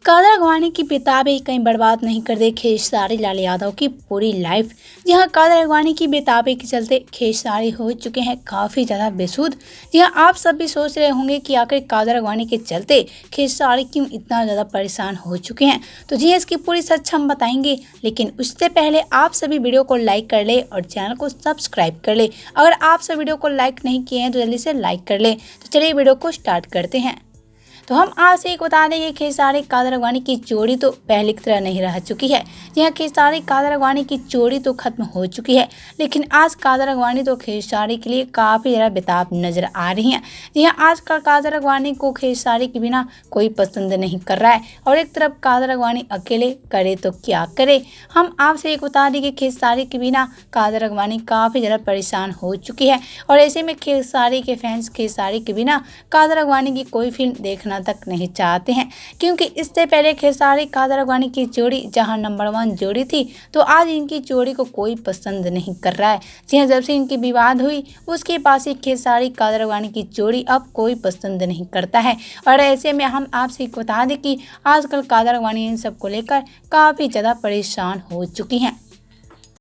कादर अगवानी की बेताबी कहीं बर्बाद नहीं कर दे खेसारी लाल यादव की पूरी लाइफ। जी हाँ, कादर अगवानी की बेताबी के चलते खेसारी हो चुके हैं काफ़ी ज़्यादा बेसुध। जी हाँ, आप सब भी सोच रहे होंगे कि आखिर कादर अगवानी के चलते खेसारी क्यों इतना ज़्यादा परेशान हो चुके हैं। तो जी इसकी पूरी सच हम बताएंगे, लेकिन उससे पहले आप सभी वीडियो को लाइक कर ले और चैनल को सब्सक्राइब कर ले। अगर आप सब वीडियो को लाइक नहीं किए हैं तो जल्दी से लाइक कर ले। तो चलिए वीडियो को स्टार्ट करते हैं। तो हम आपसे एक बता दें कि खेसारी कादर अगवानी की जोड़ी तो पहले की तरह नहीं रह चुकी है। जी हाँ, खेसारी कादर अगवानी की जोड़ी तो खत्म हो चुकी है, लेकिन आज कादर अगवानी तो खेसारी के लिए काफ़ी ज़्यादा बेताब नजर आ रही हैं। जी हाँ, आजकल कादर अगवानी को खेसारी के बिना कोई पसंद नहीं कर रहा है और एक तरफ कादर अगवानी अकेले करे तो क्या करे। हम आपसे एक बता दें कि खेसारी के बिना कादर अगवानी काफ़ी ज़्यादा परेशान हो चुकी है और ऐसे में खेसारी के फैंस खेसारी के बिना कादर अगवानी की कोई फिल्म देखना तक नहीं चाहते हैं, क्योंकि इससे पहले खेसारी कादर अगवानी की जोड़ी जहां नंबर 1 जोड़ी थी, तो आज इनकी जोड़ी को कोई पसंद नहीं कर रहा है। जी हाँ, जब से इनकी विवाद हुई उसके बाद से खेसारी कादर अगवानी की जोड़ी अब कोई पसंद नहीं करता है। और ऐसे में हम आपसे बता दें कि आजकल कादर अगवानी इन सब को लेकर काफ़ी ज़्यादा परेशान हो चुकी हैं।